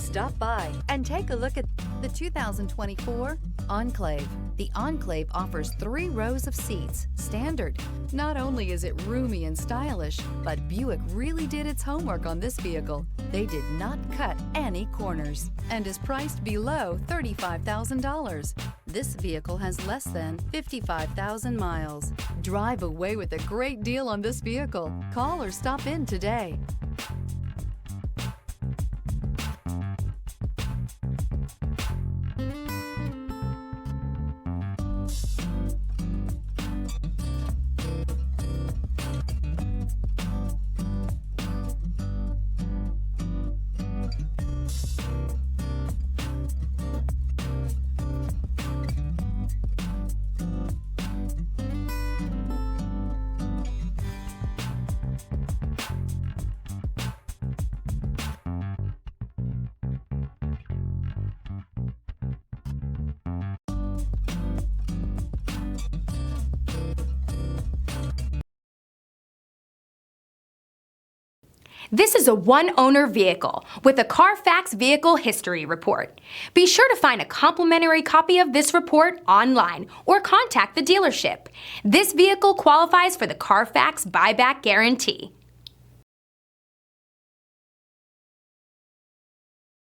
Stop by and take a look at the 2024 Enclave. The Enclave offers 3 rows of seats, standard. Not only is it roomy and stylish, but Buick really did its homework on this vehicle. They did not cut any corners and is priced below $35,000. This vehicle has less than 55,000 miles. Drive away with a great deal on this vehicle. Call or stop in today. This is a one-owner vehicle with a Carfax Vehicle History Report. Be sure to find a complimentary copy of this report online or contact the dealership. This vehicle qualifies for the Carfax Buyback Guarantee.